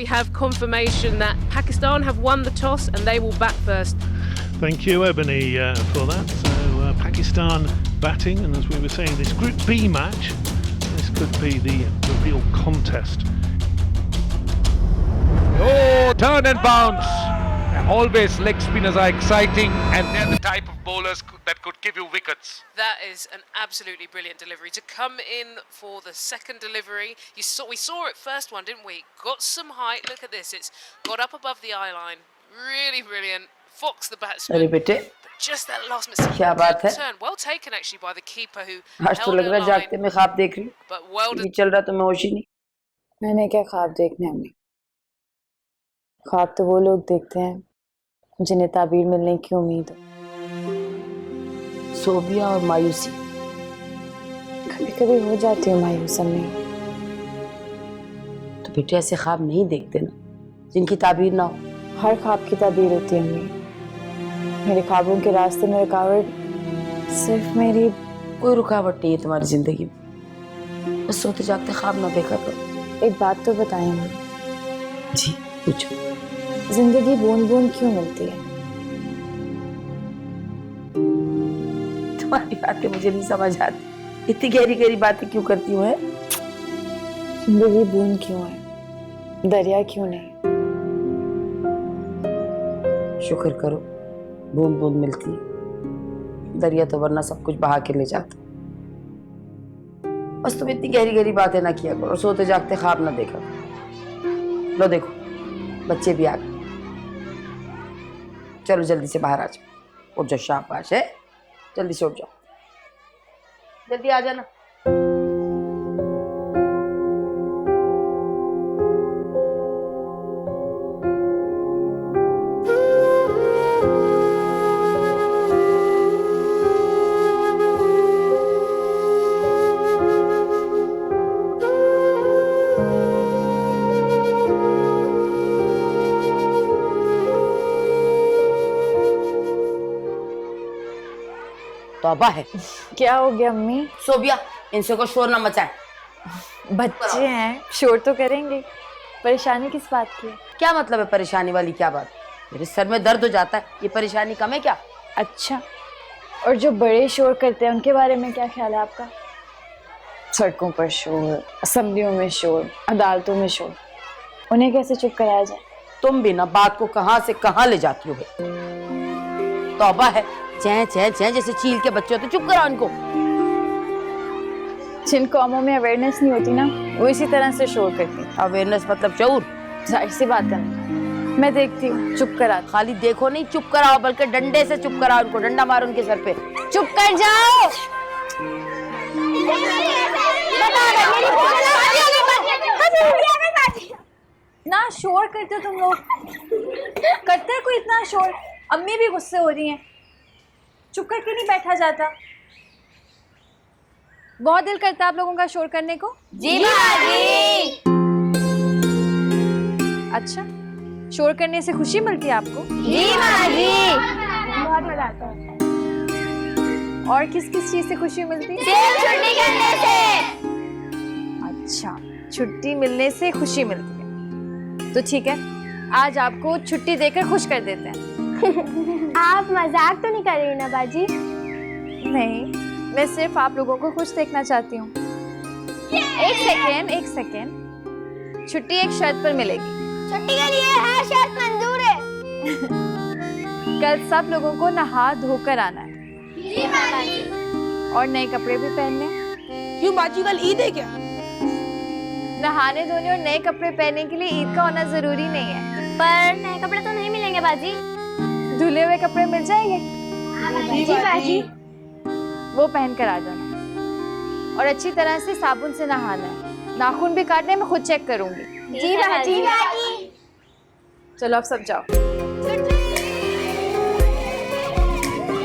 have confirmation that Pakistan have won the toss and they will bat first. Thank you, Ebony, for that. So Pakistan batting, and as we were saying, this Group B match, this could be the real contest. Oh, turn and bounce. Always leg spinners are exciting, and they're the type of bowlers that could give you wickets. That is an absolutely brilliant delivery. To come in for the second delivery, we saw it first one, didn't we? Got some height. Look at this. It's got up above the eye line. Really brilliant. Fox the batsman. अरे बेटे Just that last mistake. क्या बात है? Turn. Well taken actually by the keeper who आज तो लग रहा है जागते में ख्वाब देख रही हूँ। but well ये चल रहा तो मैं होश ही नहीं। मैंने क्या ख्वाब देखने अम्मी? ख्वाब तो वो लोग देखते हैं जिन्हें ताबीर मिलने की उम्मीद हो। सोबिया और मायूसी कभी कभी हो जाती है मायूस अम्मी। तो बेटे ऐसे ख्वाब नहीं देखते ना जिनकी ताबीर ना हो। हर ख्वाब की ताबीर होती है अम्मी। मेरे ख्वाबों के रास्ते में रुकावट सिर्फ मेरी। कोई रुकावट नहीं है तुम्हारी जिंदगी में, बस सोते जागते ख्वाब ना देखा करो। एक बात तो बताएं अम्मी। जी पूछो। जिंदगी बूंद बूंद क्यों मिलती है? तुम्हारी बातें मुझे नहीं समझ आती, इतनी गहरी गहरी बातें क्यों करती हूँ? जिंदगी बूंद क्यों है, दरिया क्यों नहीं? शुक्र करो बूंद बूंद मिलती है, दरिया तो वरना सब कुछ बहा के ले जाता। बस तुम इतनी गहरी गहरी बातें ना किया करो, सोते जागते ख्वाब ना देखा करो। लो देखो बच्चे भी आ गए, चलो जल्दी से बाहर आ जाओ। उठ जाओ, शाबाश है, जल्दी से उठ जाओ, जल्दी आ जाना। तौबा है। क्या हो गया अम्मी? सोबिया इनसे को शोर ना मचाए। बच्चे हैं, शोर तो करेंगे। परेशानी किस बात की है? क्या मतलब है परेशानी वाली क्या बात? मेरे सर में दर्द हो जाता है, ये परेशानी कम है क्या? अच्छा, और जो बड़े शोर करते हैं उनके बारे में क्या ख्याल है आपका? सड़कों पर शोर, असेंबलियों में शोर, अदालतों में शोर, उन्हें कैसे चुप कराया जाए? तुम भी ना बात को कहां से कहां ले जाती हो। तौबा है, चैं चैं चैं जैसे चील के बच्चे होते, चुप कराओ इनको। जिन कौमों में अवेयरनेस नहीं होती ना, वो इसी तरह से शोर करती है। अवेयरनेस मतलब शऊर? जाहिर सी बात है, मैं देखती हूँ, चुप करा। खाली देखो नहीं, चुप कराओ, बल्कि डंडे से चुप कराओ उनको, डंडा मारो उनके सर पे। चुप कर जाओ। ना शोर करते हो तुम लोग, करते हैं कोई इतना शोर? अम्मी भी गुस्से हो रही हैं। चुप करके नहीं बैठा जाता? बहुत दिल करता है आप लोगों का शोर करने को? जी भाभी। अच्छा, शोर करने से खुशी मिलती है आपको? जी भाभी। बहुत मजा आता है। और किस किस चीज से खुशी मिलती है? सिर्फ छुट्टी करने से। अच्छा, छुट्टी मिलने से खुशी मिलती है, तो ठीक है, आज आपको छुट्टी देकर खुश कर देते हैं। आप मजाक तो नहीं कर रही ना बाजी? नहीं, मैं सिर्फ आप लोगों को खुश देखना चाहती हूँ। एक सेकेंड, छुट्टी एक शर्त पर मिलेगी। छुट्टी के लिए है शर्त मंजूर है। कल सब लोगों को नहा धोकर आना है। जी बाजी। और नए कपड़े भी पहनने। क्यों बाजी, कल ईद है क्या? नहाने धोने और नए कपड़े पहनने के लिए ईद का होना जरूरी नहीं है। पर नए कपड़े तो नहीं मिलेंगे बाजी। धुले हुए कपड़े मिल जाएंगे। जी बाजी। वो पहन कर आ जाना, और अच्छी तरह से साबुन से नहाना है। नाखून भी काटने में खुद चेक करूंगी। जी बाजी। चलो अब सब जाओ।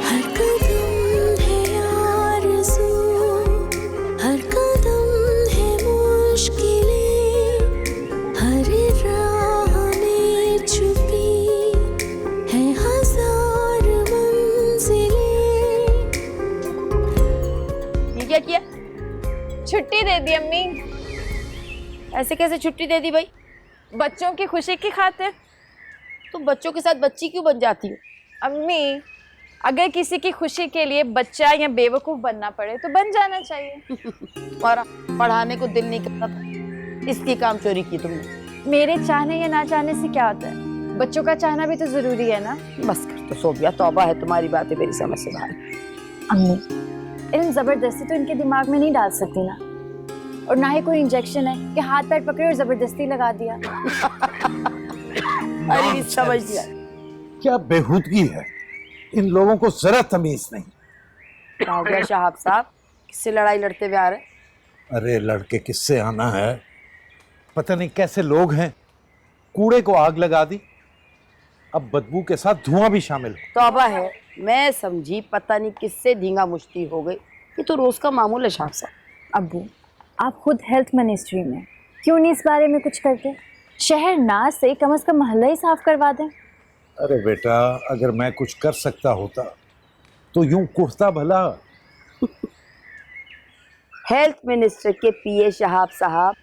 हर कदम है आरज़ू, हर कदम है मुश्किलें, हर राह में छुपी है हजार मंजिलें। ये क्या किया? छुट्टी दे दी अम्मी। ऐसे कैसे छुट्टी दे दी भाई? बच्चों की खुशी की खातिर। तो बच्चों के साथ बच्ची क्यों बन जाती हो? अम्मी, अगर किसी की खुशी के लिए बच्चा या बेवकूफ बनना पड़े तो बन जाना चाहिए। तुम्हारा पढ़ाने को दिल नहीं करता था, इसकी काम चोरी की तुमने। मेरे चाहने या ना चाहने से क्या होता है? बच्चों का चाहना भी तो जरूरी है ना। बस कर तो सोबिया, तौबा है, तुम्हारी बातें मेरी समझ से बाहर। अम्मी, इल्म जबरदस्ती तो इनके दिमाग में नहीं डाल सकती ना, और ना ही कोई इंजेक्शन है कि हाथ पैर पकड़े और जबरदस्ती लगा दिया। अरे समझ लिया। क्या बेहूदगी है, इन लोगों को जरा तमीज नहीं। क्या हो गया शहाब साहब, किससे लड़ाई लड़ते हुए आ रहे? अरे लड़के किससे आना है, पता नहीं कैसे लोग हैं, कूड़े को आग लगा दी, अब बदबू के साथ धुआं भी शामिल। तौबा है, मैं समझी पता नहीं किससे धींगा मुश्ती हो गई। ये तो रोज का मामूल है शहाब साहब। अब्बू, आप खुद हेल्थ मिनिस्ट्री में, क्यों नहीं इस बारे में कुछ करते? शहर ना से कम मोहल्ला ही साफ करवा दें। अरे बेटा, अगर मैं कुछ कर सकता होता तो यूं कुर्ता भला। हेल्थ मिनिस्टर के पीए शहाब साहब,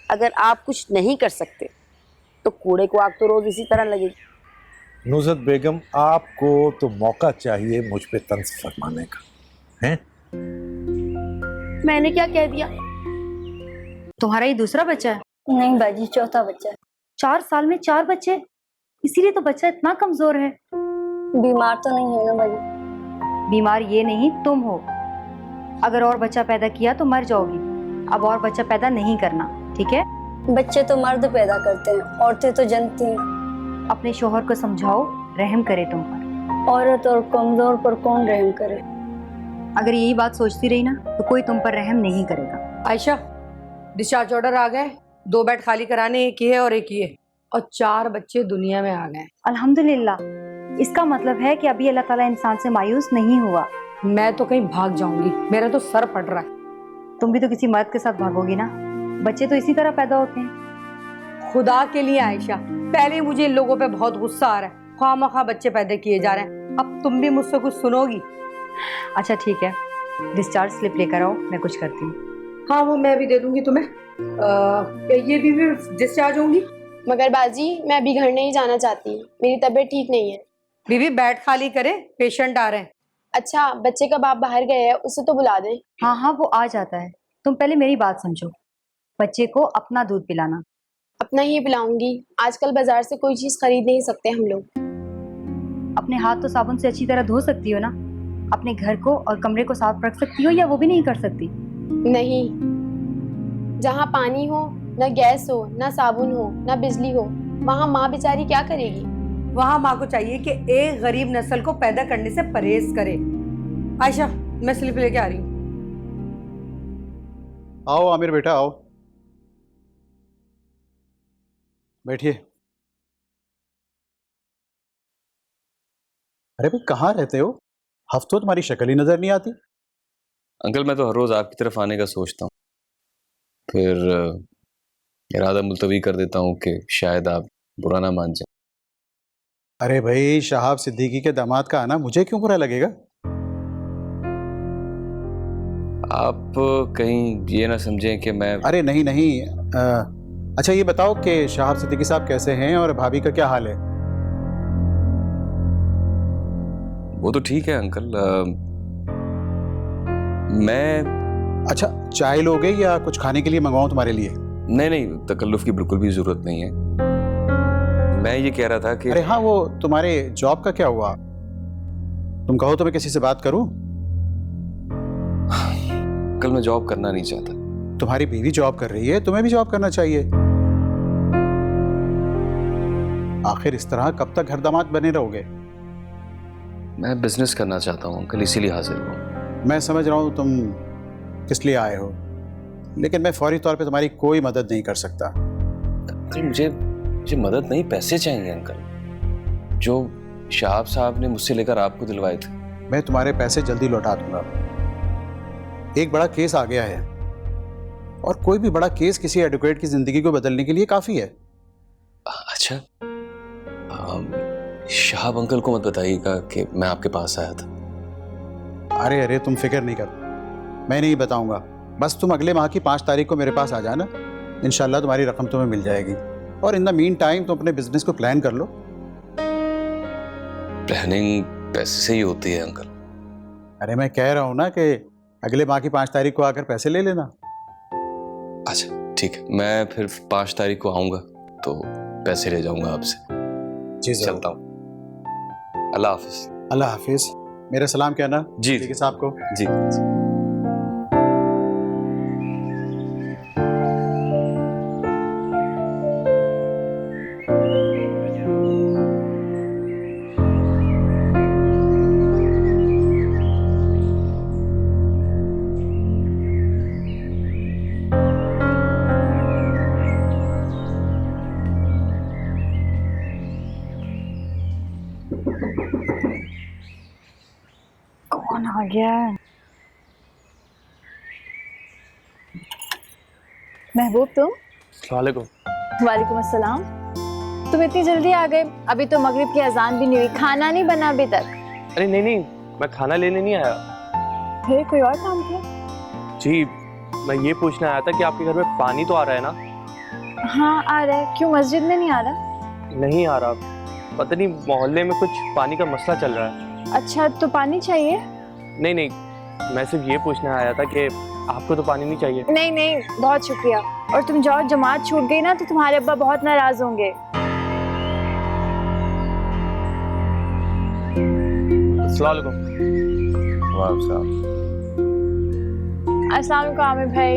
अगर आप कुछ नहीं कर सकते तो कूड़े को आग तो रोज इसी तरह लगेगी। नुज़रत बेगम, आपको तो मौका चाहिए मुझ पे तंज फरमाने का, हैं? मैंने क्या कह दिया? तुम्हारा ये दूसरा बच्चा है? नहीं बाजी, चौथा बच्चा है। 4 साल में 4 बच्चे, इसीलिए तो बच्चा इतना कमजोर है। बीमार तो नहीं है ना बाजी? बीमार ये नहीं, तुम हो। अगर और बच्चा पैदा किया तो मर जाओगी। अब और बच्चा पैदा नहीं करना, ठीक है? बच्चे तो मर्द पैदा करते हैं, औरतें तो जनती हैं। अपने शोहर को समझाओ, रहम करे तुम पर। औरत और कमजोर पर कौन रहम करे? अगर यही बात सोचती रही ना तो कोई तुम पर रहम नहीं करेगा। आयशा, डिस्चार्ज ऑर्डर आ गए। 2 बेड खाली कराने, एक ही है और एक ही है, और 4 बच्चे दुनिया में आ गए। अल्हम्दुलिल्लाह। इसका मतलब है कि अभी अल्लाह ताला इंसान से मायूस नहीं हुआ। मैं तो कहीं भाग जाऊंगी, मेरा तो सर पड़ रहा है। तुम भी तो किसी मर्द के साथ भागोगी ना। बच्चे तो इसी तरह पैदा होते हैं। खुदा के लिए आयशा, पहले मुझे इन लोगों पे बहुत गुस्सा आ रहा है, ख्वामख्वा बच्चे पैदा किए जा रहे हैं। अब तुम भी मुझसे कुछ सुनोगी? अच्छा ठीक है, डिस्चार्ज स्लिप लेकर आओ, मैं कुछ करती हूँ। हाँ, वो मैं भी दे दूंगी तुम्हें। ये भी डिस्चार्ज होंगी। मगर बाजी, मैं अभी घर नहीं जाना चाहती, मेरी तबीयत ठीक नहीं है। बीवी बेड खाली करे, पेशेंट आ रहे हैं। अच्छा, बच्चे का बाप बाहर गए हैं, उसे तो बुला दें। हाँ हाँ, वो आ जाता है। तुम पहले मेरी बात समझो। बच्चे को अपना दूध पिलाना। अपना ही पिलाऊंगी, आजकल बाजार से कोई चीज खरीद नहीं सकते हम लोग। अपने हाथ तो साबुन से अच्छी तरह धो सकती हो ना। अपने घर को और कमरे को साफ रख सकती हो, या वो भी नहीं कर सकती? नहीं, जहाँ पानी हो, ना गैस हो, ना साबुन हो, ना बिजली हो, वहाँ माँ बेचारी क्या करेगी? वहाँ माँ को चाहिए कि एक गरीब नस्ल को पैदा करने से परहेज करे। आयशा, मैं स्लिप लेके आ रही हूँ। आओ आमिर बेटा, आओ बैठिए। अरे भाई, कहाँ रहते हो? हफ्तों तुम्हारी शक्ल ही नजर नहीं आती। अंकल, मैं तो हर रोज आपकी तरफ आने का सोचता हूँ, फिर इरादा मुलतवी कर देता हूँ कि शायद आप बुरा ना मान जाए। अरे भाई, शहाब सिद्दीकी के दामाद का आना मुझे क्यों बुरा लगेगा? आप कहीं ये ना समझें कि मैं... अरे नहीं नहीं। अच्छा ये बताओ कि शहाब सिद्दीकी साहब कैसे हैं और भाभी का क्या हाल है? वो तो ठीक है अंकल। मैं... अच्छा, चाय लोगे या कुछ खाने के लिए मंगवाऊं तुम्हारे लिए? नहीं नहीं, तकल्लुफ की बिल्कुल भी जरूरत नहीं है। मैं ये कह रहा था कि... अरे हाँ, वो तुम्हारे जॉब का क्या हुआ? तुम कहो तो मैं किसी से बात करूं? कल मैं जॉब करना नहीं चाहता। तुम्हारी बीवी जॉब कर रही है, तुम्हें भी जॉब करना चाहिए। आखिर इस तरह कब तक घर दामाद बने रहोगे? मैं बिजनेस करना चाहता हूँ अंकल, इसीलिए हाजिर हूँ। मैं समझ रहा हूँ तुम किस लिए आए हो, लेकिन मैं फौरी तौर पे तुम्हारी कोई मदद नहीं कर सकता। अंकल, मुझे मदद नहीं, पैसे चाहिए अंकल, जो शहाब साहब ने मुझसे लेकर आपको दिलवाए थे। मैं तुम्हारे पैसे जल्दी लौटा दूंगा। एक बड़ा केस आ गया है, और कोई भी बड़ा केस किसी एडवोकेट की जिंदगी को बदलने के लिए काफी है। अच्छा, शहाब अंकल को मत बताइएगा कि मैं आपके पास आया था। अरे अरे, तुम फिक्र नहीं कर, मैं नहीं बताऊंगा। बस तुम अगले माह की 5 तारीख को मेरे पास आ जाना, इंशाल्लाह तुम्हारी रकम तुम्हें मिल जाएगी। और इन द मीन टाइम तुम अपने बिजनेस को प्लान कर लो। प्लानिंग पैसे से ही होती है अंकल। अरे मैं कह रहा हूं ना कि अगले माह की 5 तारीख को आकर पैसे ले लेना। अच्छा ठीक है, मैं फिर 5 तारीख को आऊंगा तो पैसे ले जाऊंगा आपसे। जी चलता हूँ, अल्लाह हाफिज। अल्लाह हाफिज। मेरा सलाम कहना जी साहब को। जी। कौन आ गया है? महबूब तुम? वालेकुम अस्सलाम। तुम इतनी जल्दी आ गए? अभी तो मगरिब की अजान भी नहीं हुई, खाना नहीं बना अभी तक। अरे नहीं, मैं खाना लेने नहीं आया। फिर कोई और काम था? जी, मैं ये पूछना आया था कि आपके घर में पानी तो आ रहा है ना? हाँ आ रहा है। क्यों मस्जिद में नहीं आ रहा? नहीं आ रहा, पता नहीं मोहल्ले में कुछ पानी का मसला चल रहा है। अच्छा तो पानी चाहिए? नहीं, मैं सिर्फ ये पूछना आया था कि आपको तो पानी नहीं चाहिए। नहीं, बहुत शुक्रिया। और तुम जाओ, जमात छूट गई ना तो तुम्हारे अब्बा बहुत नाराज होंगे। अस्सलाम वालेकुम। अस्सलाम वालेकुम आमिर भाई।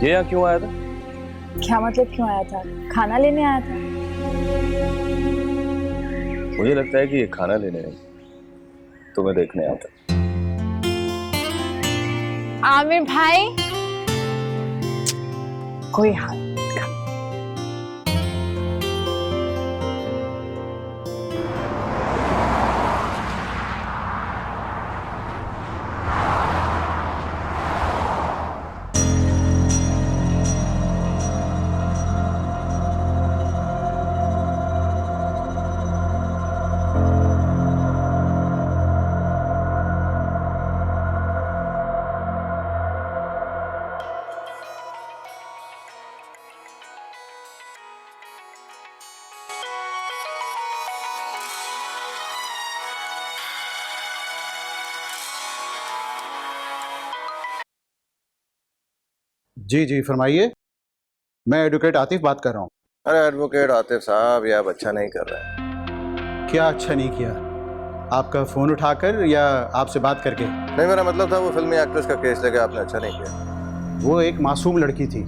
ये यहाँ क्यों आया था? क्या मतलब क्यों आया था? खाना लेने आया था। मुझे लगता है कि ये खाना लेने नहीं, तुम्हें देखने आता। आमिर भाई कोई हाल। जी फरमाइए। मैं एडवोकेट आतिफ बात कर रहा हूँ। अरे एडवोकेट आतिफ साहब, ये आप अच्छा नहीं कर रहे हैं। क्या अच्छा नहीं किया? आपका फ़ोन उठाकर या आपसे बात करके? नहीं, मेरा मतलब था वो फिल्मी एक्ट्रेस का केस लेके आपने अच्छा नहीं किया। वो एक मासूम लड़की थी,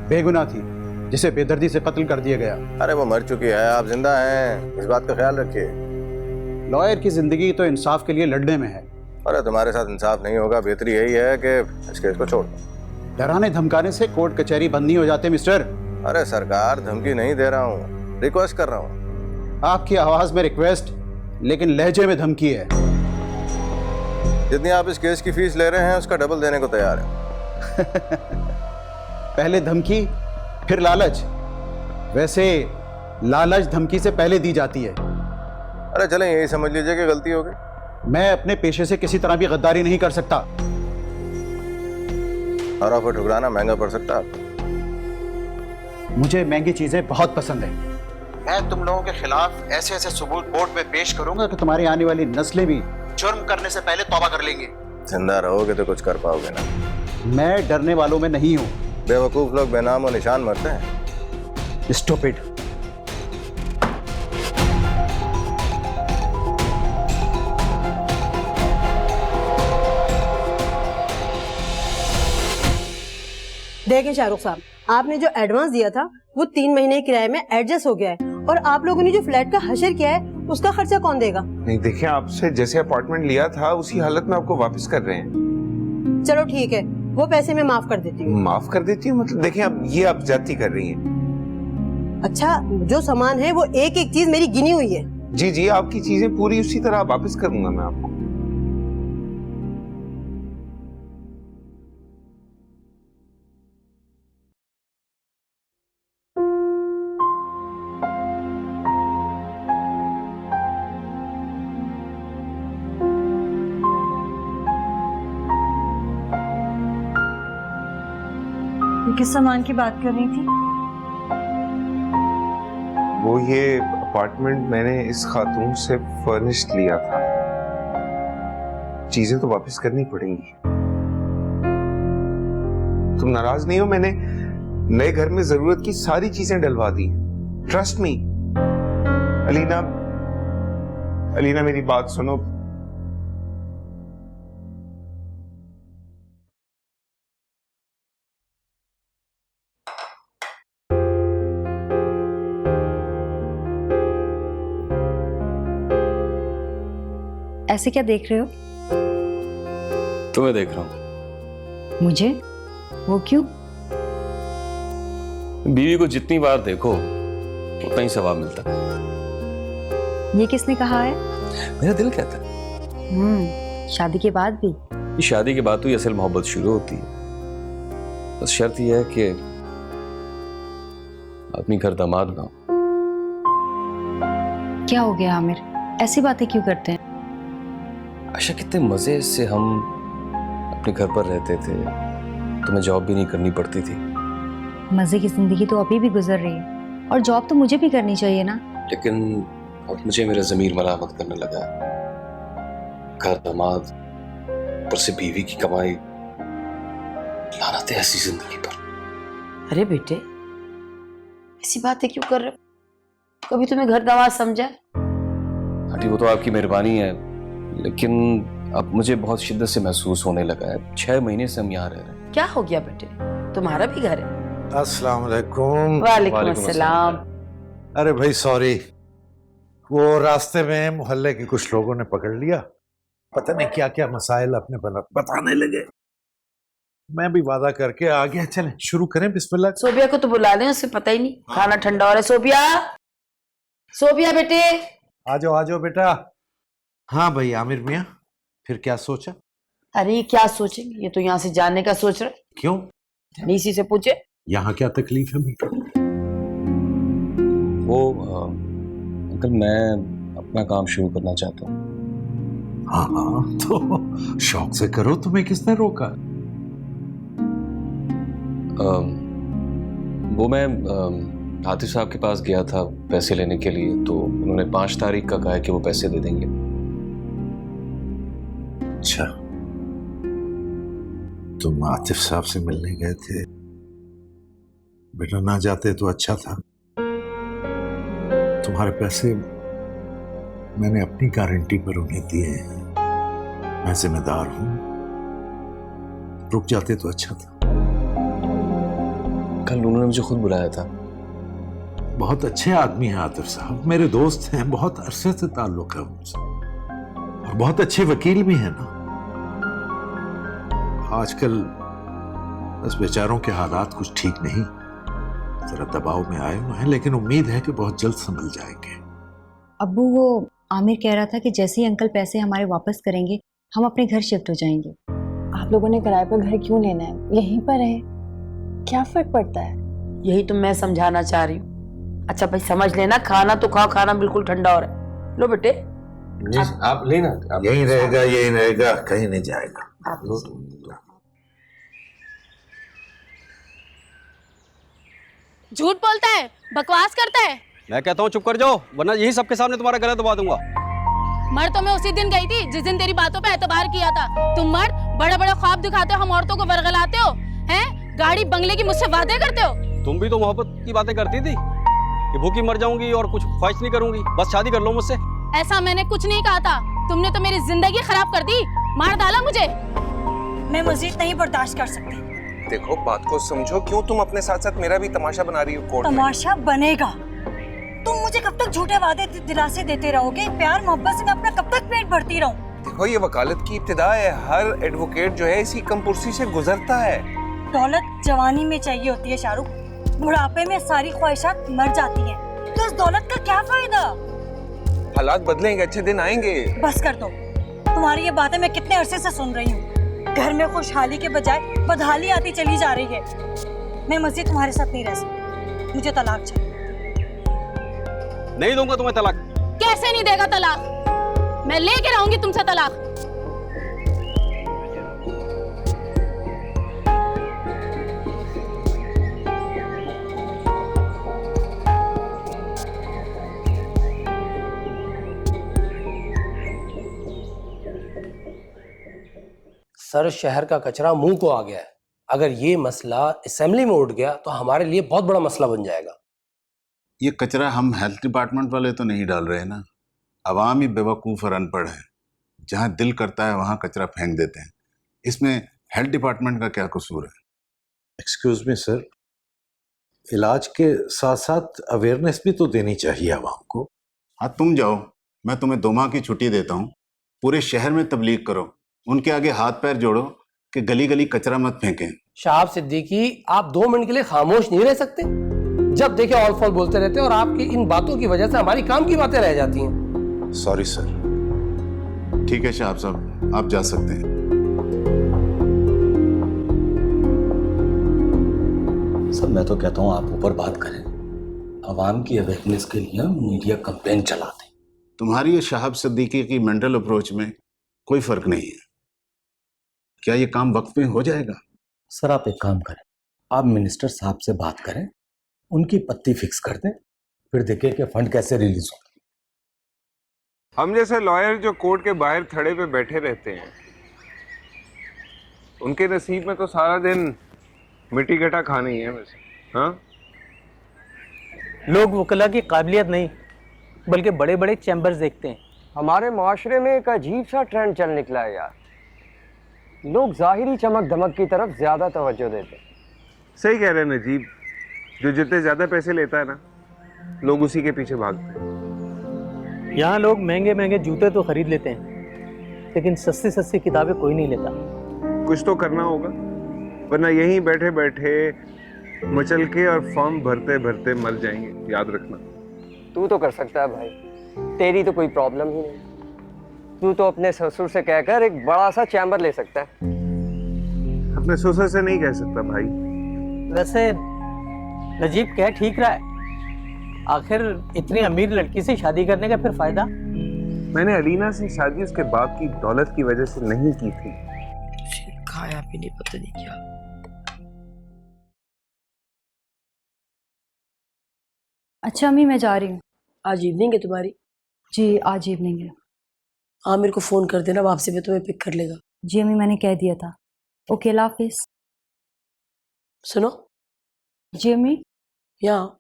बेगुनाह थी, जिसे बेदर्दी से कत्ल कर दिया गया। अरे वो मर चुकी है, आप जिंदा हैं, इस बात का ख्याल रखिए। लॉयर की जिंदगी तो इंसाफ के लिए लड़ने में है। अरे तुम्हारे साथ इंसाफ नहीं होगा, बेहतरी यही है कि इस केस को छोड़ दो। डराने धमकाने से कोर्ट कचहरी बंद नहीं हो जाते मिस्टर। अरे सरकार, धमकी नहीं दे रहा हूँ, रिक्वेस्ट कर रहा हूँ। आपकी आवाज में रिक्वेस्ट, लेकिन लहजे में धमकी है। जितनी आप इस केस की फीस ले रहे हैं उसका डबल देने को तैयार है। पहले धमकी फिर लालच। वैसे लालच धमकी से पहले दी जाती है। अरे चलें, यही समझ लीजिए कि गलती हो गई। मैं अपने पेशे से किसी तरह भी गद्दारी नहीं कर सकता। और ऑफर ठुकराना महंगा पड़ सकता है। मुझे महंगी चीजें बहुत पसंद है। मैं तुम लोगों के खिलाफ ऐसे ऐसे सबूत कोर्ट में पेश करूंगा कि तुम्हारी आने वाली नस्लें भी जुर्म करने से पहले तौबा कर लेंगे। जिंदा रहोगे तो कुछ कर पाओगे ना। मैं डरने वालों में नहीं हूँ। बेवकूफ लोग बेनाम और निशान मरते हैं। स्टूपिड। देखें शाहरुख साहब, आपने जो एडवांस दिया था वो 3 महीने किराए में एडजस्ट हो गया है, और आप लोगों ने जो फ्लैट का हशर किया है उसका खर्चा कौन देगा? नहीं देखिए, आपसे जैसे अपार्टमेंट लिया था उसी हालत में आपको वापस कर रहे हैं। चलो ठीक है, वो पैसे मैं माफ कर देती हूँ। माफ कर देती हूँ मतलब? देखिए अब ये आप ज्यादती कर रही हैं। अच्छा, जो सामान है वो एक एक चीज मेरी गिनी हुई है। जी आपकी चीजें पूरी उसी तरह वापस करूंगा मैं आपको। किस सामान की बात कर रही थी? वो ये अपार्टमेंट मैंने इस खातून से फर्निश्ड लिया था, चीजें तो वापस करनी पड़ेंगी। तुम नाराज नहीं हो? मैंने नए घर में जरूरत की सारी चीजें डलवा दी। Trust me. अलीना, अलीना मेरी बात सुनो। ऐसे क्या देख रहे हो? तुम्हें देख रहा हूँ। मुझे? वो क्यों? बीवी को जितनी बार देखो उतना ही सवाब मिलता है। ये किसने कहा है? मेरा दिल कहता है। शादी के बाद भी? ये शादी के बाद तो ये असल मोहब्बत शुरू होती है। बस शर्त यह है कि अपनी घर दामाद ना हो। क्या हो गया आमिर, ऐसी बातें क्यों करते हैं? आशा, कितने मजे से हम अपने घर पर रहते थे, तुम्हें जॉब भी नहीं करनी पड़ती थी। मजे की जिंदगी तो अभी भी गुजर रही है, और जॉब तो मुझे भी करनी चाहिए ना। लेकिन अब मुझे मेरा ज़मीर मलामत करने लगा है। घर दामाद, ऊपर से बीवी की कमाई, लानत है ऐसी जिंदगी पर। अरे बेटे, ऐसी बातें क्यों कर रहे हो? कभी तुम्हें घर दामाद समझा? आंटी, वो तो आपकी मेहरबानी है, लेकिन अब मुझे बहुत शिद्दत से महसूस होने लगा है। 6 महीने से हम यहाँ रह रहे हैं। क्या हो गया बेटे, तुम्हारा भी घर है? अस्सलाम वालेकुम। वालेकुम अस्सलाम। अरे भाई सॉरी, वो रास्ते में मोहल्ले के कुछ लोगों ने पकड़ लिया, पता नहीं क्या क्या मसाइल अपने बताने लगे। मैं भी वादा करके आ गया। चलें शुरू करें, बिस्मिल्लाह। सोबिया को तो बुला लें, उसे पता ही नहीं खाना ठंडा हो रहा है। सोबिया, सोबिया बेटे। आ जाओ बेटा। हाँ भाई आमिर मियाँ, फिर क्या सोचा? अरे ये क्या सोचेंगे, ये तो यहाँ से जाने का सोच रहे। क्यों? इसी से पूछे यहाँ क्या तकलीफ है बेटा? वो अंकल, मैं अपना काम शुरू करना चाहता हूँ। हाँ तो शौक से करो, तुम्हें किसने रोका? वो मैं आतिफ साहब के पास गया था पैसे लेने के लिए, तो उन्होंने 5 तारीख का कहा है कि वो पैसे दे देंगे। अच्छा, तुम आतिफ साहब से मिलने गए थे? बेटा ना जाते तो अच्छा था। तुम्हारे पैसे मैंने अपनी गारंटी पर उन्हें दिए हैं, मैं जिम्मेदार हूं। रुक जाते तो अच्छा था। कल उन्होंने मुझे खुद बुलाया था। बहुत अच्छे आदमी हैं आतिफ साहब, मेरे दोस्त हैं, बहुत अरसे से ताल्लुक है उनसे, और बहुत अच्छे वकील भी हैं ना। आजकल बस बेचारों के हालात कुछ ठीक नहीं, जरा दबाव में आए हुए हैं, लेकिन उम्मीद है कि बहुत जल्द संभल जाएंगे। अब्बू, वो आमिर कह रहा था कि जैसे ही अंकल पैसे हमारे वापस करेंगे हम अपने घर शिफ्ट हो जाएंगे। आप लोगों ने किराए पर घर क्यों लेना है? यहीं पर रहे, क्या फर्क पड़ता है? यही तो मैं समझाना चाह रही हूँ। अच्छा भाई समझ लेना, खाना तो खाओ, खाना बिल्कुल ठंडा हो रहा है। लो बेटे आप लेना। यहीं रहेगा, कहीं नहीं जाएगा। आप लो। झूठ बोलता है, बकवास करता है। मैं कहता हूँ चुप कर जाओ, वरना यही सबके सामने तुम्हारा गला दबा दूंगा। मर तो मैं उसी दिन गई थी जिस दिन तेरी बातों पे एतबार किया था। तुम मर्द बड़े बड़े ख्वाब दिखाते हो, हम औरतों को वर्गलाते हो, हैं? गाड़ी बंगले की मुझसे वादे करते हो। तुम भी तो मोहब्बत की बातें करती थी कि भूखी मर जाऊंगी और कुछ ख्वाहिश नहीं करूंगी, बस शादी कर लो मुझसे। ऐसा मैंने कुछ नहीं कहा था, तुमने तो मेरी जिंदगी खराब कर दी, मार डाला मुझे। मैं मजीद नहीं बर्दाश्त कर सकती। देखो बात को समझो, क्यों तुम अपने साथ साथ मेरा भी तमाशा बना रही हो कोर्ट में? तमाशा बनेगा। तुम मुझे कब तक झूठे वादे दिलासे देते रहोगे? प्यार मोहब्बत से मैं अपना कब तक पेट भरती रहूं? देखो ये वकालत की इब्तिदा है, हर एडवोकेट जो है इसी कमपुरसी से गुजरता है। दौलत जवानी में चाहिए होती है शाहरुख, बुढ़ापे में सारी ख्वाहिशात मर जाती हैं। तो इस दौलत का क्या फायदा? हालात बदलेंगे, अच्छे दिन आएंगे। बस कर दो, तुम्हारी ये बातें मैं कितने अरसे से सुन रही हूँ। घर में खुशहाली के बजाय बदहाली आती चली जा रही है। मैं मज़ीद तुम्हारे साथ नहीं रह सकती, मुझे तलाक चाहिए। नहीं दूंगा तुम्हें तलाक। कैसे नहीं देगा तलाक? मैं लेके रहूंगी तुमसे तलाक। सर शहर का कचरा मुंह को आ गया है। अगर ये मसला असेंबली में उठ गया तो हमारे लिए बहुत बड़ा मसला बन जाएगा। ये कचरा हम हेल्थ डिपार्टमेंट वाले तो नहीं डाल रहे ना, अवाम ही बेवकूफ़ और अनपढ़ है, जहाँ दिल करता है वहाँ कचरा फेंक देते हैं। इसमें हेल्थ डिपार्टमेंट का क्या कसूर है? एक्सक्यूज मी सर, इलाज के साथ साथ अवेयरनेस भी तो देनी चाहिए आवाम को। हाँ तुम जाओ, मैं तुम्हें 2 माह की छुट्टी देता हूँ, पूरे शहर में तबलीग करो, उनके आगे हाथ पैर जोड़ो कि गली गली कचरा मत फेंकें। शाहब सिद्दीकी, आप 2 मिनट के लिए खामोश नहीं रह सकते? जब देखे ऑल फॉल बोलते रहते हैं और आपकी इन बातों की वजह से हमारी काम की बातें रह जाती हैं। Sorry sir. ठीक है शाहब साहब, आप जा सकते हैं। सब मैं तो कहता हूँ आप ऊपर बात करें, अवाम की अवेयरनेस के लिए मीडिया कंपेन चलाते। तुम्हारी शाहब सिद्दीकी की मेंटल अप्रोच में कोई फर्क नहीं है। क्या ये काम वक्त में हो जाएगा? सर आप एक काम करें, आप मिनिस्टर साहब से बात करें, उनकी पत्ती फिक्स कर दें, फिर देखें कि फंड कैसे रिलीज हो। हम जैसे लॉयर जो कोर्ट के बाहर थड़े पे बैठे रहते हैं, उनके नसीब में तो सारा दिन मिट्टी गटा खाना ही है वैसे। हाँ, लोग वकला की काबिलियत नहीं बल्कि बड़े बड़े चैम्बर्स देखते हैं। हमारे माशरे में एक अजीब सा ट्रेंड चल निकला है यार, लोग जाहिरी चमक धमक की तरफ ज्यादा तवज्जो देते हैं। सही कह रहे हैं नजीब, जो जितने ज्यादा पैसे लेता है ना, लोग उसी के पीछे भागते हैं। यहाँ लोग महंगे महंगे जूते तो खरीद लेते हैं, लेकिन सस्ती सस्ती किताबें कोई नहीं लेता। कुछ तो करना होगा, वरना यहीं बैठे बैठे मचल के और फॉर्म भरते भरते मर जाएंगे, याद रखना। तू तो कर सकता है भाई, तेरी तो कोई प्रॉब्लम ही नहीं। तू तो अपने ससुर से कहकर एक बड़ा सा चैम्बर ले सकता है। अपने ससुर से नहीं कह सकता भाई। वैसे नजीब कह ठीक रहा है, आखिर इतनी अमीर लड़की से शादी करने का फिर फायदा? मैंने अलीना से शादी उसके बाप की दौलत की वजह से नहीं की थी। खाया भी नहीं, पता नहीं क्या। अच्छा अम्मी मैं जा रही हूँ। आज इवनिंग है तुम्हारी? जी आज इवनिंग है। हाँ मेरे को फोन कर देना, वापसी में तुम्हें पिक कर लेगा। जी अम्मी मैंने कह दिया था। ओके अल्लाह हाफिज। सुनो। जी अम्मी। यहाँ।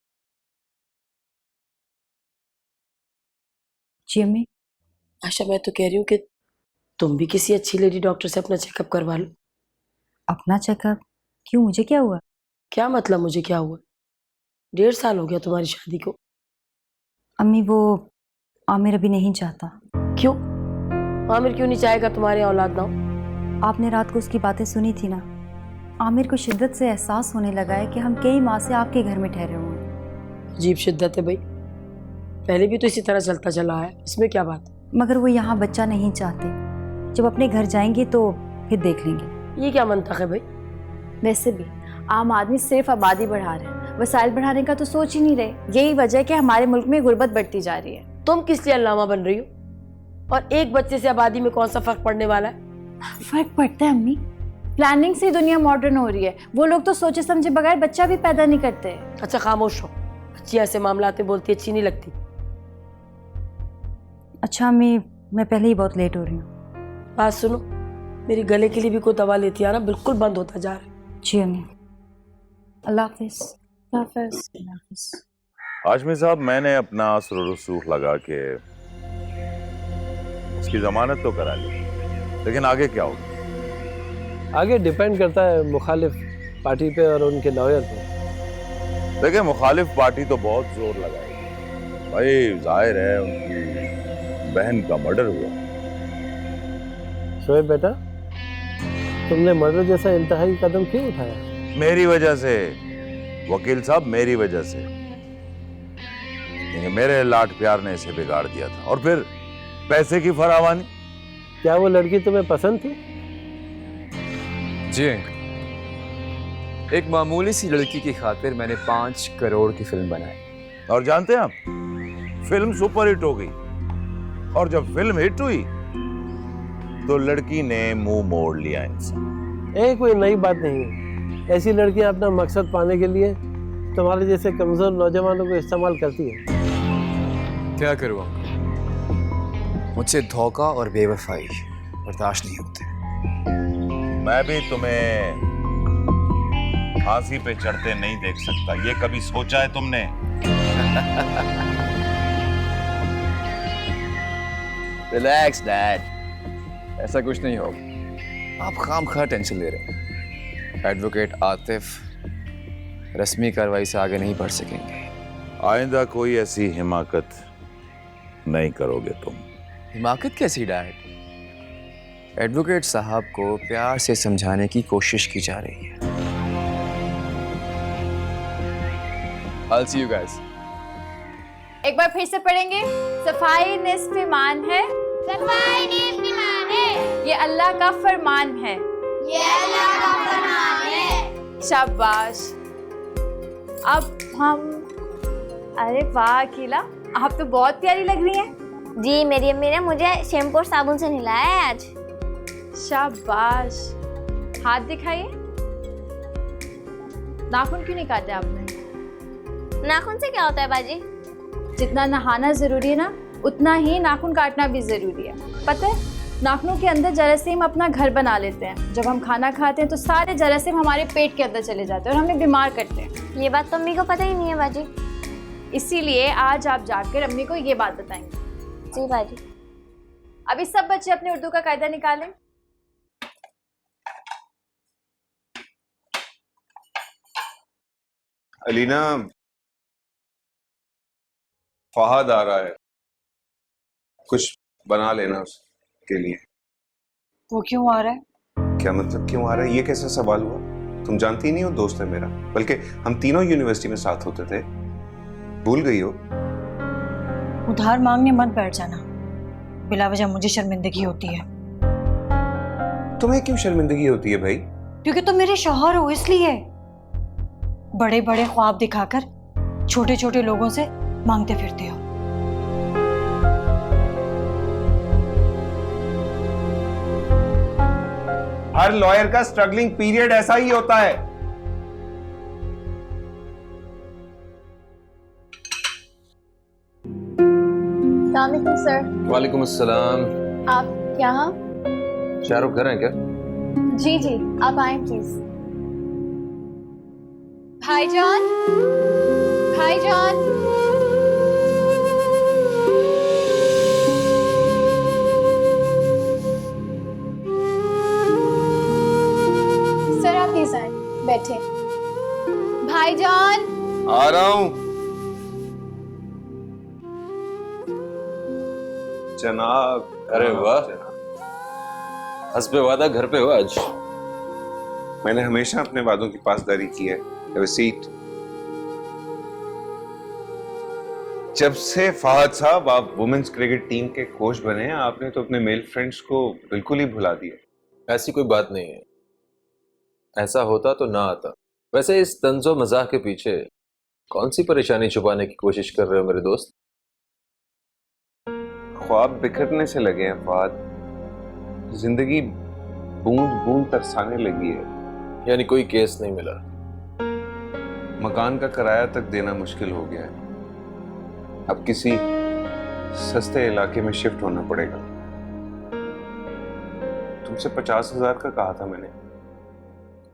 जी अम्मी। आशा मैं तो कह रही हूँ कि तुम भी किसी अच्छी लेडी डॉक्टर से अपना चेकअप करवा लो। अपना चेकअप? क्यों, मुझे क्या हुआ? क्या मतलब मुझे क्या हुआ? 1.5 साल हो गया तुम्हारी शादी को। अम्मी वो आमिर अभी नहीं चाहता। क्यों? आमिर क्यों नहीं चाहेगा तुम्हारे औलाद ना हो? आपने रात को उसकी बातें सुनी थी ना। आमिर को शिद्दत से एहसास होने लगा है कि हम कई माह से आपके घर में ठहरे हुए हैं। अजीब शिद्दत है भाई, पहले भी तो इसी तरह चलता चला है, इसमें क्या बात है? मगर वो यहाँ बच्चा नहीं चाहते, जब अपने घर जाएंगे तो फिर देख लेंगे। ये क्या मनता है भाई? वैसे भी आम आदमी सिर्फ आबादी बढ़ा रहे हैं, वसाइल बढ़ाने का तो सोच ही नहीं रहे। यही वजह है कि हमारे मुल्क में गुर्बत बढ़ती जा रही है। तुम किस लिए अल्लामा बन रही हो? और एक बच्चे से आबादी में कौन सा फर्क पड़ने वाला है? फर्क पड़ता है अम्मी, प्लानिंग से दुनिया मॉडर्न हो रही है। वो लोग तो सोचे समझे बगैर बच्चा भी पैदा नहीं करते। अच्छा खामोश रहो, बच्ची ऐसे मामलाते बोलती अच्छी नहीं लगती। अच्छा अम्मी मैं पहले ही बहुत लेट हो रही हूँ। बात सुनो, मेरे गले के लिए भी कोई दवा लेती है ना, बिल्कुल बंद होता जा रहा है। जी अम्मी। अल्लाह हाफिज। हाशमी साहब, मैंने अपना असर रसूख लगा के उसकी जमानत तो करा ली, लेकिन आगे क्या होगा? आगे डिपेंड करता है मुखालिफ पार्टी पे और उनके लॉयर पे। देखिए मुखालिफ पार्टी तो बहुत जोर लगाएगी भाई, जाहिर है उनकी बहन का मर्डर हुआ। शोएब बेटा, तुमने मर्डर जैसा इंतहाई कदम क्यों उठाया? मेरी वजह से वकील साहब, मेरी वजह से। मेरे लाड प्यार ने इसे बिगाड़ दिया था, और फिर पैसे की फरावानी। क्या वो लड़की तुम्हें पसंद थी? जी, एक मामूली सी लड़की की खातिर मैंने 5 करोड़ की फिल्म बनाई। और जानते हैं आप, फिल्म सुपर हिट हो गई, और जब फिल्म हिट हुई तो लड़की ने मुंह मोड़ लिया इनसे। कोई नई बात नहीं है, ऐसी लड़कियां अपना मकसद पाने के लिए तुम्हारे जैसे कमजोर नौजवानों को इस्तेमाल करती है। क्या करूँ, मुझसे धोखा और बेवफाई बर्दाश्त नहीं होते। मैं भी तुम्हें फांसी पे चढ़ते नहीं देख सकता। ये कभी सोचा है तुमने? रिलैक्स डैड, ऐसा कुछ नहीं होगा। आप खामखा टेंशन ले रहे हैं। एडवोकेट आतिफ रस्मी कार्रवाई से आगे नहीं बढ़ सकेंगे। आइंदा कोई ऐसी हिमाकत नहीं करोगे तुम। हिमाकत कैसी डैड? एडवोकेट साहब को प्यार से समझाने की कोशिश की जा रही है। I'll see you guys. एक बार फिर से पढ़ेंगे। सफाई निस्फ ईमान है, सफाई निस्फ ईमान है, ये अल्लाह का फरमान है, ये अल्लाह का फरमान है। शाबाश। अब हम, अरे वाह अकीला, आप तो बहुत प्यारी लग रही हैं। जी मेरी अम्मी ने मुझे शैम्पू और साबुन से नहलाया है आज। शाबाश। हाथ दिखाइए। नाखून क्यों नहीं काटे आपने? नाखून से क्या होता है बाजी? जितना नहाना जरूरी है ना, उतना ही नाखून काटना भी जरूरी है। पता है, नाखूनों के अंदर जरासीम अपना घर बना लेते हैं। जब हम खाना खाते हैं तो सारे जरासीम हमारे पेट के अंदर चले जाते हैं और हमें बीमार करते हैं। ये बात तो अम्मी को पता ही नहीं है बाजी। इसीलिए आज आप जाकर अम्मी को ये बात बताएंगे। जी बाजी। अभी सब बच्चे अपने उर्दू का कायदा निकालें। अलीना, फहद आ रहा है, कुछ बना लेना उसके लिए। वो क्यों आ रहा है? क्या मतलब क्यों आ रहा है? ये कैसा सवाल हुआ? तुम जानती नहीं हो, दोस्त है मेरा, बल्कि हम तीनों यूनिवर्सिटी में साथ होते थे। भूल गई हो? उधार मांगने मत बैठ जाना, बिला वजह मुझे शर्मिंदगी होती है। तुम्हें क्यों शर्मिंदगी होती है भाई? क्योंकि तुम मेरे शौहर हो, इसलिए। बड़े बड़े ख्वाब दिखाकर छोटे छोटे लोगों से मांगते फिरते हो। हर लॉयर का स्ट्रगलिंग पीरियड ऐसा ही होता है। अस्सलामुअलैकुम सर। वालेकुम अस्सलाम। आप यहाँ? शाहरुख घर हैं क्या? जी जी, आप आए प्लीज। भाईजान, भाईजान। सर आप प्लीज आए, बैठे। भाईजान। आ रहा हूं जनाब। अरे वाह, हस्बे वादा घर पे हो आज। मैंने हमेशा अपने वादों की पासदारी की है। Have a seat. जब से फहद साहब आप वुमेन्स क्रिकेट टीम के कोच बने हैं, आपने तो अपने मेल फ्रेंड्स को बिल्कुल ही भुला दिया। ऐसी कोई बात नहीं है, ऐसा होता तो ना आता। वैसे इस तंजो मजाक के पीछे कौन सी परेशानी छुपाने की कोशिश कर रहे हो मेरे दोस्त? ख्वाब बिखरने से लगे हैं फहद, जिंदगी बूंद बूंद तरसाने लगी है। यानी कोई केस नहीं मिला? मकान का किराया तक देना मुश्किल हो गया है। अब किसी सस्ते इलाके में शिफ्ट होना पड़ेगा। तुमसे 50,000 का कहा था मैंने,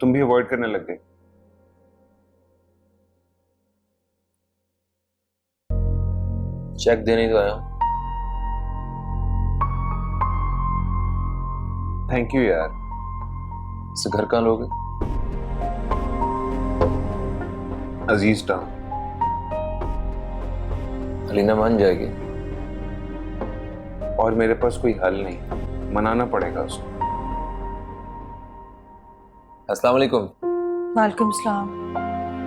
तुम भी अवॉइड करने लग गए। चेक देने तो आया हूं। थैंक यू यार। इस घर कहाँ लोगे? अजीज टाउन। अलीना मान जाएगी? और मेरे पास कोई हल नहीं, मनाना पड़ेगा उसको। अस्सलाम वालेकुम। वालेकुम सलाम।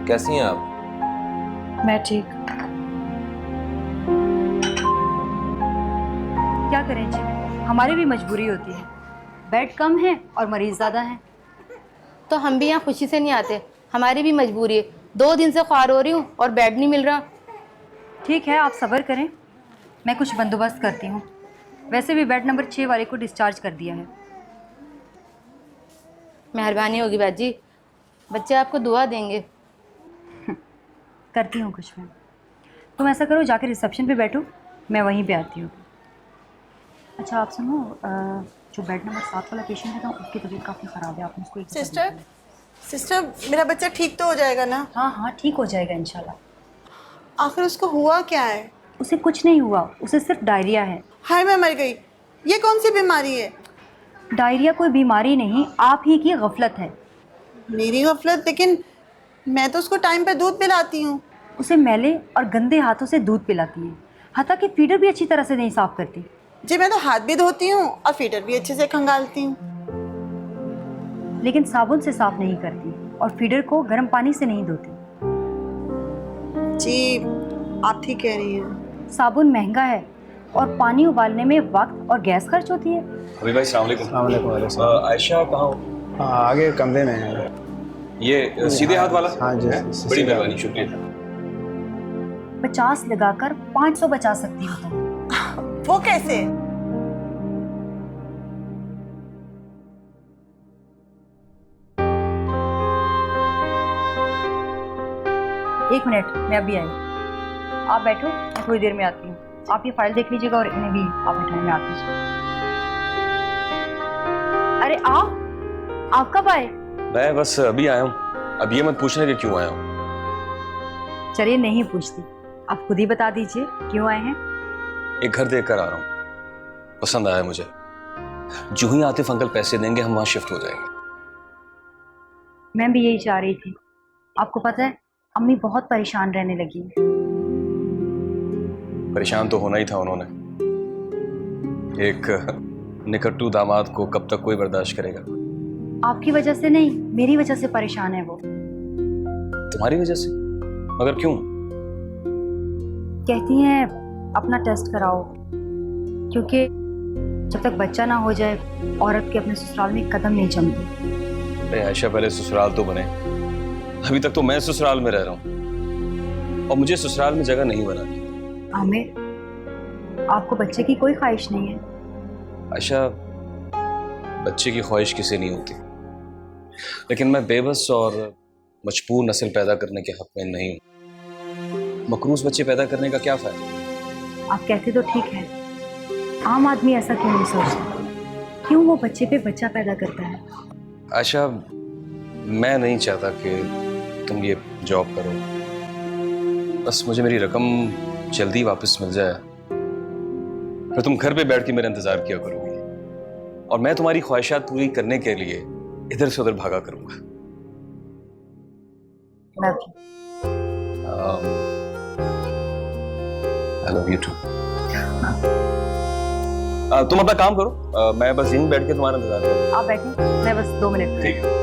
कैसी हैं आप? मैं ठीक। क्या करें जी, हमारी भी मजबूरी होती है। बेड कम है और मरीज ज़्यादा हैं। तो हम भी यहाँ खुशी से नहीं आते, हमारी भी मजबूरी है। 2 दिन से ख्वार हो रही हूँ और बेड नहीं मिल रहा। ठीक है, आप सब्र करें, मैं कुछ बंदोबस्त करती हूँ। वैसे भी बेड नंबर 6 वाले को डिस्चार्ज कर दिया है। मेहरबानी होगी बाजी, बच्चे आपको दुआ देंगे। करती हूँ कुछ मैं। तुम ऐसा करो, जाकर रिसेप्शन पे बैठो, मैं वहीं पे आती हूँ। अच्छा आप सुनो, जो बेड नंबर 7 वाला पेशेंट है ना, उसकी तबीयत काफ़ी ख़राब है, आप उसको एक सिस्टर मेरा बच्चा ठीक तो हो जाएगा ना? हाँ हाँ ठीक हो जाएगा इंशाल्लाह। आखिर उसको हुआ क्या है? उसे कुछ नहीं हुआ, उसे सिर्फ डायरिया है। हाय मैं मर गई। ये कौन सी बीमारी है? डायरिया कोई बीमारी नहीं, आप ही की गफलत है। मेरी गफलत? लेकिन मैं तो उसको टाइम पे दूध पिलाती हूँ। उसे मैले और गंदे हाथों से दूध पिलाती है, हत्ता कि फीडर भी अच्छी तरह से नहीं साफ करती। जी मैं तो हाथ भी धोती हूँ और फीडर भी अच्छे से खंगालती हूँ, लेकिन साबुन से साफ नहीं करती और फीडर को गर्म पानी से नहीं धोती। जी आप ठीक कह रही हैं। साबुन महंगा है और पानी उबालने में वक्त और गैस खर्च होती है। अभी भाई अस्सलाम वालेकुम। आयशा कहाँ हो? आगे कमरे में है। ये सीधे हाथ वाला? हाँ जी, बड़ी मेहरबानी, शुक्रिया। 50 लगाकर 500 बचा सकती हो तुम। वो कैसे? एक मिनट, मैं अभी आई। आप बैठो, मैं थोड़ी देर में आती हूँ। आप ये फाइल देख लीजिएगा और इन्हें भी आप बैठाएं, मैं आती हूँ। अरे आप कब आए? मैं बस अभी आया हूँ। अब ये मत पूछना कि क्यों आया हूँ। चलिए नहीं पूछती, आप खुद ही बता दीजिए क्यों आए हैं। एक घर देख कर आ रहा हूँ, पसंद आया मुझे। जो ही आतिफ अंकल पैसे देंगे हम वहां शिफ्ट हो जाएंगे। मैं भी यही चाह रही थी। आपको पता है अम्मी बहुत परेशान रहने लगी। परेशान तो होना ही था उन्होंने। एक निकट्टू दामाद को कब तक कोई बर्दाश्त करेगा? आपकी वजह से नहीं, मेरी वजह से परेशान है वो। तुम्हारी वजह से? मगर क्यों? कहती हैं अपना टेस्ट कराओ, क्योंकि जब तक बच्चा ना हो जाए औरत के अपने ससुराल में कदम नहीं जमती। अरे आयशा, पहले ससुराल तो बने। अभी तक तो मैं ससुराल में रह रहा हूँ और मुझे ससुराल में जगह नहीं बनानी। आमिर, आपको बच्चे की कोई ख्वाहिश नहीं है? आयशा, बच्चे की ख्वाहिश किसी नहीं होती, लेकिन मैं बेबस और मजबूर नस्ल पैदा करने के हक में नहीं हूँ। मकरूज बच्चे पैदा करने का क्या फायदा? आप कहते तो ठीक है, आम आदमी ऐसा क्यों नहीं सोचता? क्यों वो बच्चे पे बच्चा पैदा करता है? आयशा, मैं नहीं चाहता कि तुम ये जॉब करो। बस मुझे मेरी रकम जल्दी वापस मिल जाए, फिर तुम घर पे बैठ के मेरा इंतजार किया करोगी और मैं तुम्हारी ख्वाहिशात पूरी करने के लिए इधर से उधर भागा करूंगा। I love you too. तुम अपना काम करो, मैं बस यहीं बैठ के तुम्हारा इंतजार करूंगा। आप बैठिए, मैं बस 2 मिनट। ठीक है।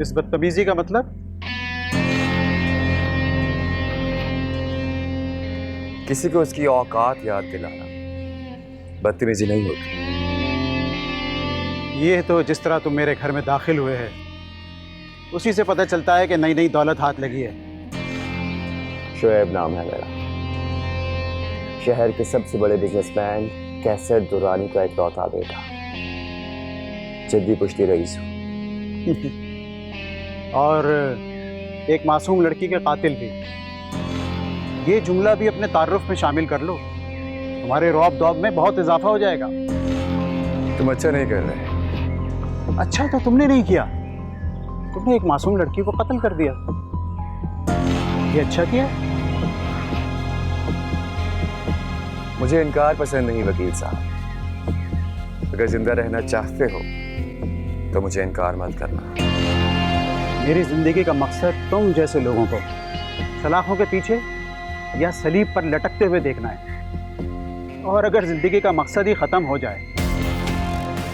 इस बदतमीजी का मतलब? किसी को उसकी औकात याद दिलाना बदतमीजी नहीं होती। ये तो जिस तरह तुम मेरे घर में दाखिल हुए हैं उसी से पता चलता है कि नई नई दौलत हाथ लगी है। शुएब नाम है मेरा, शहर के सबसे बड़े बिजनेसमैन कैसर दुरानी का इकलौता बेटा, जद्दी पुश्ती रईस हूँ। और एक मासूम लड़की के कातिल भी। ये जुमला भी अपने तारुफ में शामिल कर लो, तुम्हारे रौब दौब में बहुत इजाफा हो जाएगा। तुम अच्छा नहीं कर रहे। अच्छा तो तुमने नहीं किया, तुमने एक मासूम लड़की को कत्ल कर दिया। ये अच्छा किया? मुझे इनकार पसंद नहीं वकील साहब। अगर जिंदा रहना चाहते हो तो मुझे इनकार मत करना। मेरी जिंदगी का मकसद तुम जैसे लोगों को सलाखों के पीछे या सलीब पर लटकते हुए देखना है। और अगर जिंदगी का मकसद ही खत्म हो जाए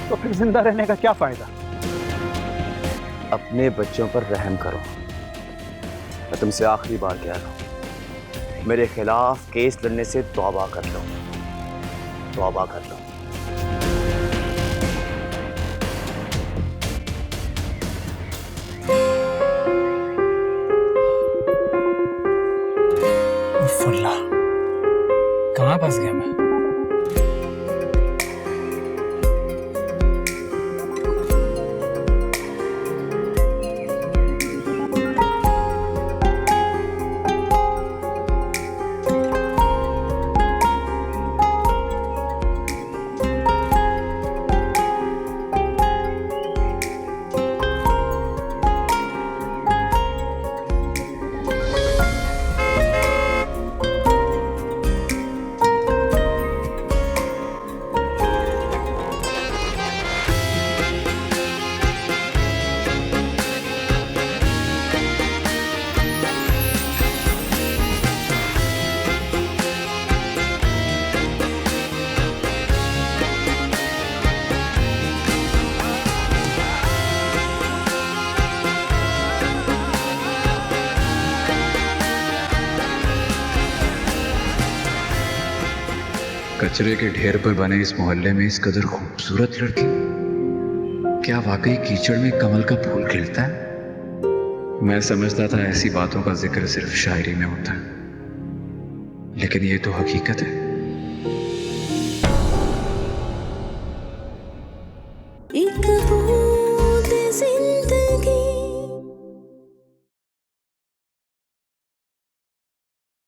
तो फिर जिंदा रहने का क्या फायदा? अपने बच्चों पर रहम करो। मैं तुमसे आखिरी बार कह रहा हूं, मेरे खिलाफ केस लड़ने से तौबा कर लो, तौबा कर लो। कचरे के ढेर पर बने इस मोहल्ले में इस कदर खूबसूरत लड़की, क्या वाकई कीचड़ में कमल का फूल खिलता है? मैं समझता था ऐसी बातों का जिक्र सिर्फ शायरी में होता है, लेकिन ये तो हकीकत है। एक